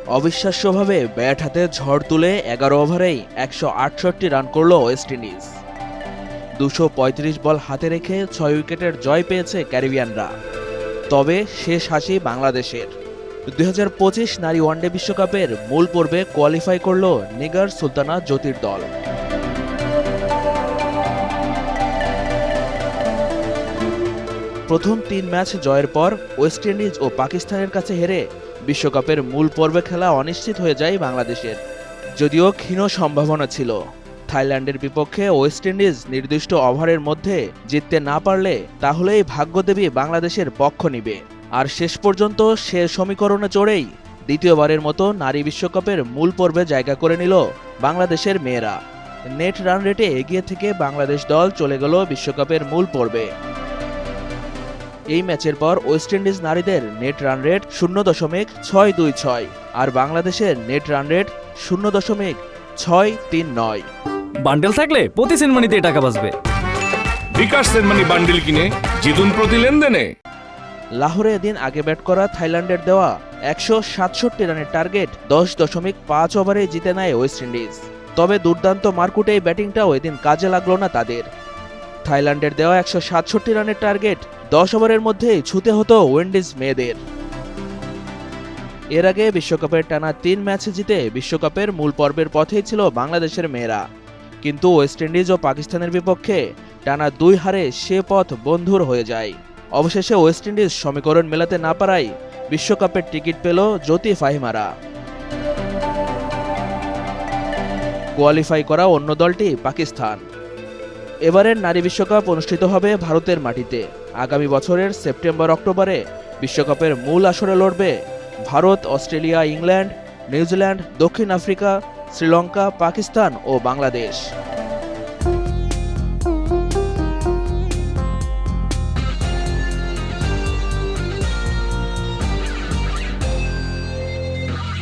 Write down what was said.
অবিশ্বাস্যভাবে bat হাতে ঝড় তুলে ১১ ওভারেই ১৬৮ রান করল ওয়েস্ট ইন্ডিজ। ২৩৫ বল হাতে রেখে ৬ উইকেটের জয় পেয়েছে ক্যারিবিয়ানরা। তবে শেষ হাসি বাংলাদেশের। ২০২৫ নারী ওয়ানডে বিশ্বকাপের মূল পর্বে কোয়ালিফাই করল নিগার সুলতানা জ্যোতির দল। প্রথম ৩ ম্যাচ জয়ের পর ওয়েস্ট ইন্ডিজ ও পাকিস্তানের কাছে হেরে বিশ্বকাপের মূল পর্বে খেলা অনিশ্চিত হয়ে যায় বাংলাদেশের। যদিও ক্ষীণ সম্ভাবনা ছিল, থাইল্যান্ডের বিপক্ষে ওয়েস্ট ইন্ডিজ নির্দিষ্ট ওভারের মধ্যে জিততে না পারলে তাহলেই ভাগ্যদেবী বাংলাদেশের পক্ষ নিবে। আর শেষ পর্যন্ত সে সমীকরণে চড়েই দ্বিতীয়বারের মতো নারী বিশ্বকাপের মূল পর্বে জায়গা করে নিল বাংলাদেশের মেয়েরা। নেট রান রেটে এগিয়ে থেকে বাংলাদেশ দল চলে গেল বিশ্বকাপের মূল পর্বে। এই ম্যাচের পর ওয়েস্ট ইন্ডিজ নারীদের নেট রান রেট 0.626 আর বাংলাদেশের নেট রান রেট 0.639। বান্ডেল থাকলে প্রতি সেনমানিতে টাকা বাঁচবে। বিকাশ সেনমানি বান্ডেল কিনে জিতুন প্রতি লেনদেনে। লাহোরে এদিন আগে ব্যাট করা থাইল্যান্ডের দেওয়া ১৬৭ রানের টার্গেট 10.5 ওভারে জিতে নেয় ওয়েস্ট ইন্ডিজ। তবে দুর্দান্ত মারকুটে এই ব্যাটিংটাও এদিন কাজে লাগলো না তাদের। থাইল্যান্ডের দেওয়া ১৬৭ রানের টার্গেট 10 ওভারের মধ্যেই ছুঁতে হতো উইন্ডিজ মেয়েদের। এর আগে বিশ্বকাপের টানা ৩ ম্যাচ জিতে বিশ্বকাপের মূল পর্বের পথেই ছিল বাংলাদেশের মেয়েরা, কিন্তু ওয়েস্ট ইন্ডিজ ও পাকিস্তানের বিপক্ষে টানা ২ হারে সে পথ বন্ধুর হয়ে যায়। অবশেষে ওয়েস্ট ইন্ডিজ সমীকরণ মেলাতে না পারায় বিশ্বকাপের টিকিট পেল জ্যোতি ফাহিমারা। কোয়ালিফাই করা অন্য দলটি পাকিস্তান। এবারের নারী বিশ্বকাপ অনুষ্ঠিত হবে ভারতের মাটিতে। আগামী বছরের সেপ্টেম্বর-অক্টোবরে বিশ্বকাপের মূল আসরে লড়বে ভারত, অস্ট্রেলিয়া, ইংল্যান্ড, নিউজিল্যান্ড, দক্ষিণ আফ্রিকা, শ্রীলঙ্কা, পাকিস্তান ও বাংলাদেশ।